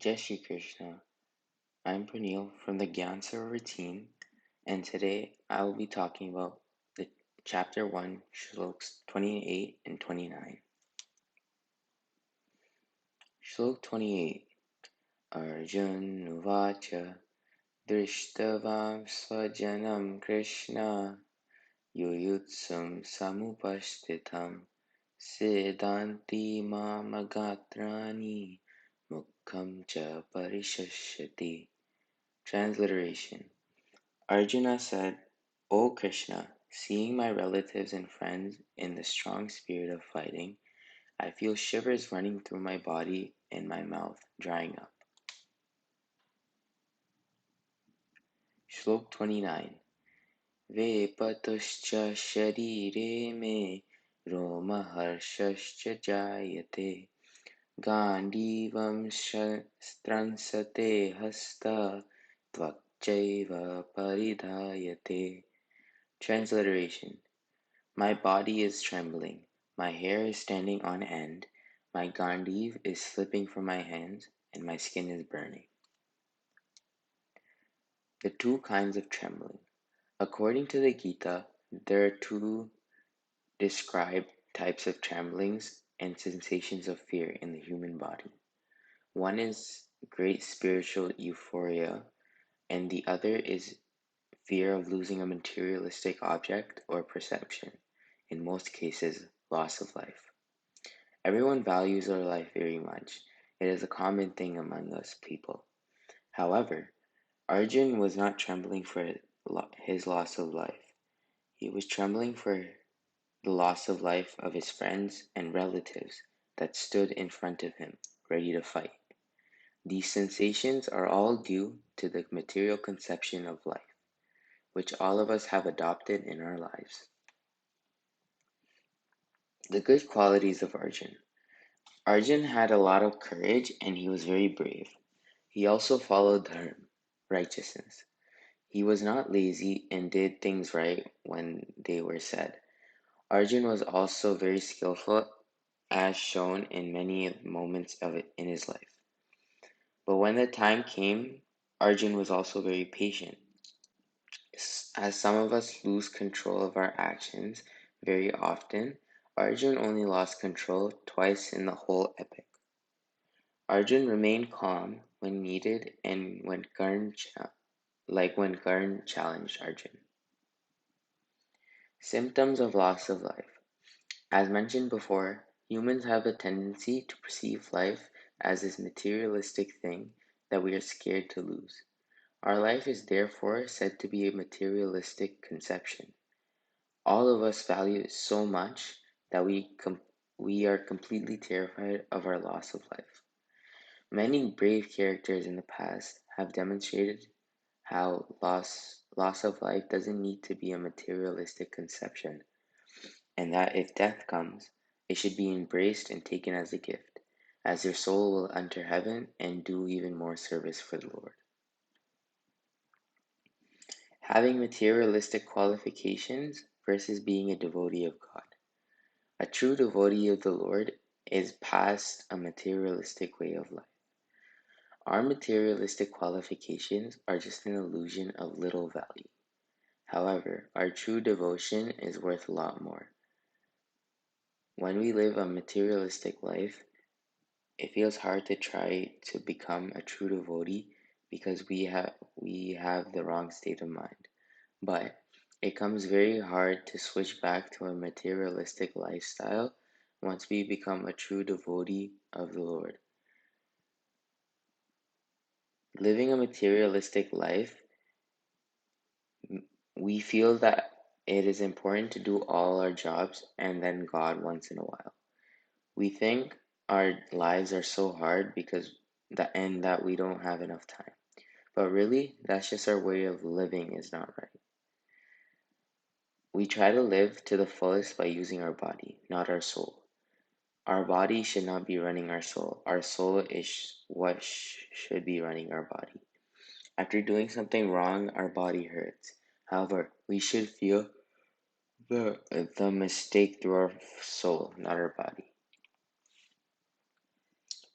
Jai Shri Krishna. I'm Pranil from the Gyan Sarovar team, and today I will be talking about the chapter 1, Shloks 28 and 29. Shlok 28. Arjun Uvacha Drishtavam Swajanam Krishna Yuyutsum Samupashtitam Siddhanti Mamagatrani Mukham Cha Parishashyati. Transliteration. Arjuna said, O Krishna, seeing my relatives and friends in the strong spirit of fighting, I feel shivers running through my body and my mouth drying up. Shlok 29. Vepatuscha sharire me romaharshascha jayate gandivam stransate hasta tvakchaiva paridayate. Transliteration. My body is trembling, my hair is standing on end, my gandiv is slipping from my hands, and my skin is burning. The two kinds of trembling. According to the Gita, there are two described types of tremblings and sensations of fear in the human body. One is great spiritual euphoria, and the other is fear of losing a materialistic object or perception, in most cases, loss of life. Everyone values their life very much. It is a common thing among us people. However, Arjun was not trembling for his loss of life. He was trembling for the loss of life of his friends and relatives that stood in front of him, ready to fight. These sensations are all due to the material conception of life, which all of us have adopted in our lives. The good qualities of Arjun. Arjun had a lot of courage and he was very brave. He also followed dharma, righteousness. He was not lazy and did things right when they were said. Arjun was also very skillful, as shown in many moments of it in his life. But when the time came, Arjun was also very patient. As some of us lose control of our actions very often, Arjun only lost control twice in the whole epic. Arjun remained calm when needed and when Karn challenged Arjun. Symptoms of loss of life. As mentioned before, humans have a tendency to perceive life as this materialistic thing that we are scared to lose. Our life is therefore said to be a materialistic conception. All of us value it so much that we are completely terrified of our loss of life. Many brave characters in the past have demonstrated how loss of life doesn't need to be a materialistic conception, and that if death comes, it should be embraced and taken as a gift, as their soul will enter heaven and do even more service for the Lord. Having materialistic qualifications versus being a devotee of God. A true devotee of the Lord is past a materialistic way of life. Our materialistic qualifications are just an illusion of little value. However, our true devotion is worth a lot more. When we live a materialistic life, it feels hard to try to become a true devotee because we have the wrong state of mind. But it comes very hard to switch back to a materialistic lifestyle once we become a true devotee of the Lord. Living a materialistic life, we feel that it is important to do all our jobs and then God once in a while. We think our lives are so hard that we don't have enough time. But really, that's just our way of living is not right. We try to live to the fullest by using our body, not our soul. Our body should not be running our soul. Our soul is what should be running our body. After doing something wrong, our body hurts. However, we should feel the mistake through our soul, not our body.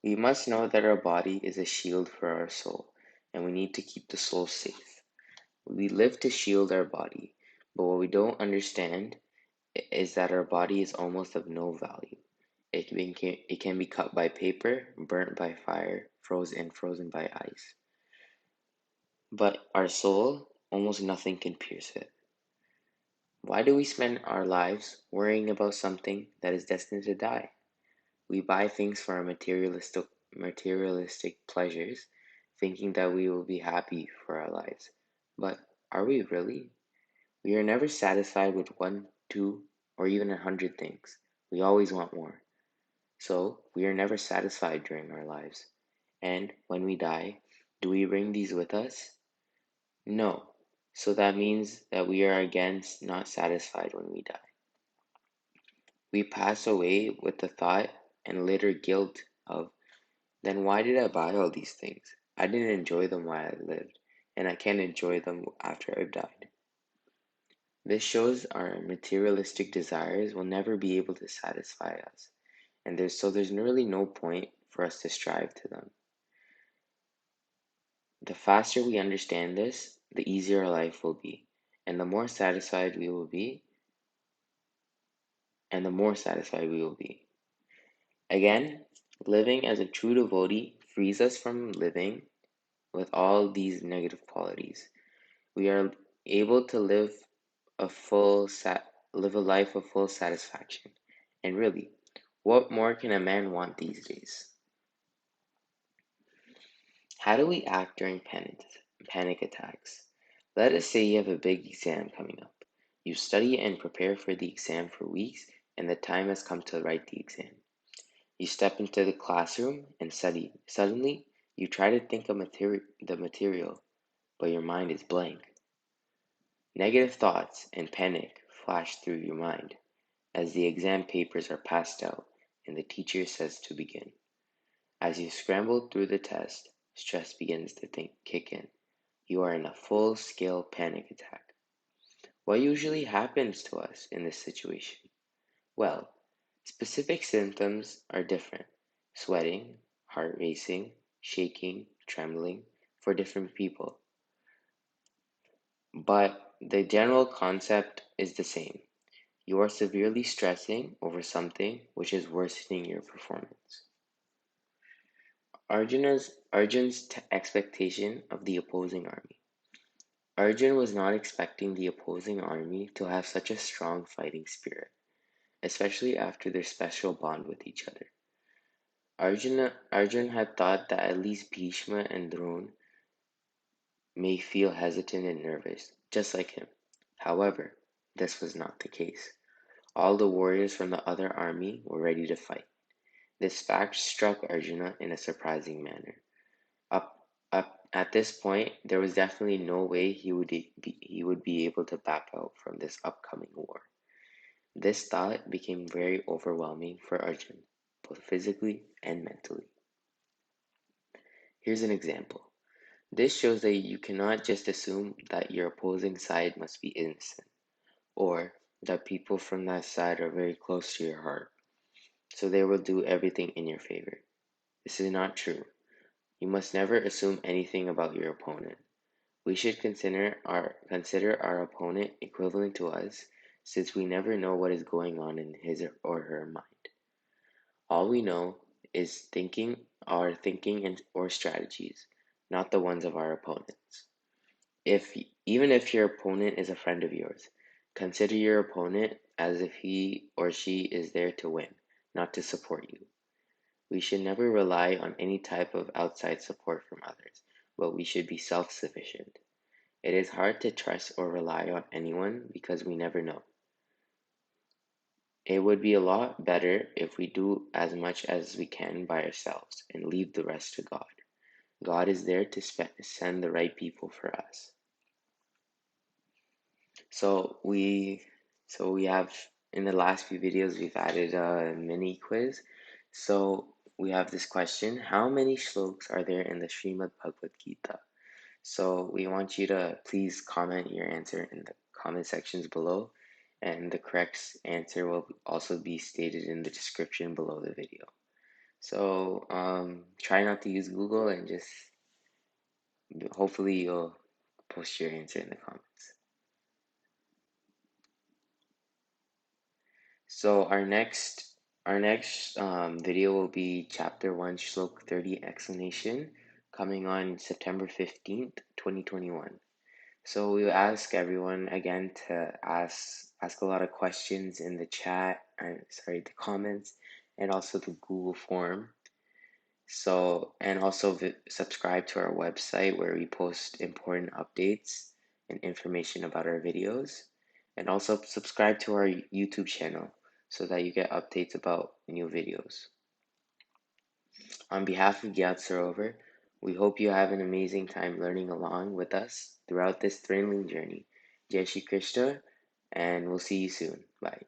We must know that our body is a shield for our soul, and we need to keep the soul safe. We live to shield our body, but what we don't understand is that our body is almost of no value. It can be cut by paper, burnt by fire, frozen by ice. But our soul, almost nothing can pierce it. Why do we spend our lives worrying about something that is destined to die? We buy things for our materialistic pleasures, thinking that we will be happy for our lives. But are we really? We are never satisfied with one, two, or even 100 things. We always want more. So we are never satisfied during our lives. And when we die, do we bring these with us? No. So that means that we are again not satisfied when we die. We pass away with the thought and later guilt of, then why did I buy all these things? I didn't enjoy them while I lived, and I can't enjoy them after I've died. This shows our materialistic desires will never be able to satisfy us, and there's really no point for us to strive to them. The faster we understand this, the easier our life will be, and the more satisfied we will be, and the more satisfied we will be. Again, living as a true devotee frees us from living with all these negative qualities. We are able to live a life of full satisfaction. And really, what more can a man want these days? How do we act during panic attacks? Let us say you have a big exam coming up. You study and prepare for the exam for weeks, and the time has come to write the exam. You step into the classroom and study. Suddenly, you try to think of the material, but your mind is blank. Negative thoughts and panic flash through your mind as the exam papers are passed out and the teacher says to begin. As you scramble through the test, stress begins to kick in. You are in a full-scale panic attack. What usually happens to us in this situation? Well, specific symptoms are different. Sweating, heart racing, shaking, trembling for different people. But the general concept is the same. You are severely stressing over something which is worsening your performance. Arjun's expectation of the opposing army. Arjun was not expecting the opposing army to have such a strong fighting spirit, especially after their special bond with each other. Arjun had thought that at least Bhishma and Drona may feel hesitant and nervous, just like him. However, this was not the case. All the warriors from the other army were ready to fight. This fact struck Arjuna in a surprising manner. Up at this point, there was definitely no way he would be able to back out from this upcoming war. This thought became very overwhelming for Arjun, both physically and mentally. Here's an example. This shows that you cannot just assume that your opposing side must be innocent, or that people from that side are very close to your heart, so they will do everything in your favor. This is not true. You must never assume anything about your opponent. We should consider our opponent equivalent to us, since we never know what is going on in his or her mind. All we know is our thinking and or strategies, not the ones of our opponents. Even if your opponent is a friend of yours, consider your opponent as if he or she is there to win, not to support you. We should never rely on any type of outside support from others, but we should be self-sufficient. It is hard to trust or rely on anyone because we never know. It would be a lot better if we do as much as we can by ourselves and leave the rest to God. God is there to send the right people for us. So we have in the last few videos we've added a mini quiz. So we have this question: how many shlokas are there in the Shrimad Bhagavad Gita? So we want you to please comment your answer in the comment sections below, and the correct answer will also be stated in the description below the video. So try not to use Google and just hopefully you'll post your answer in the comments. So our next video will be chapter 1, Shlok 30 explanation, coming on September 15th, 2021. So we'll ask everyone again to ask a lot of questions in the chat, and sorry, the comments, and also the Google form. So, and also subscribe to our website where we post important updates and information about our videos. And also subscribe to our YouTube channel so that you get updates about new videos. On behalf of Gyat Sarovar, we hope you have an amazing time learning along with us throughout this thrilling journey. Jai Shri Krishna, and we'll see you soon. Bye.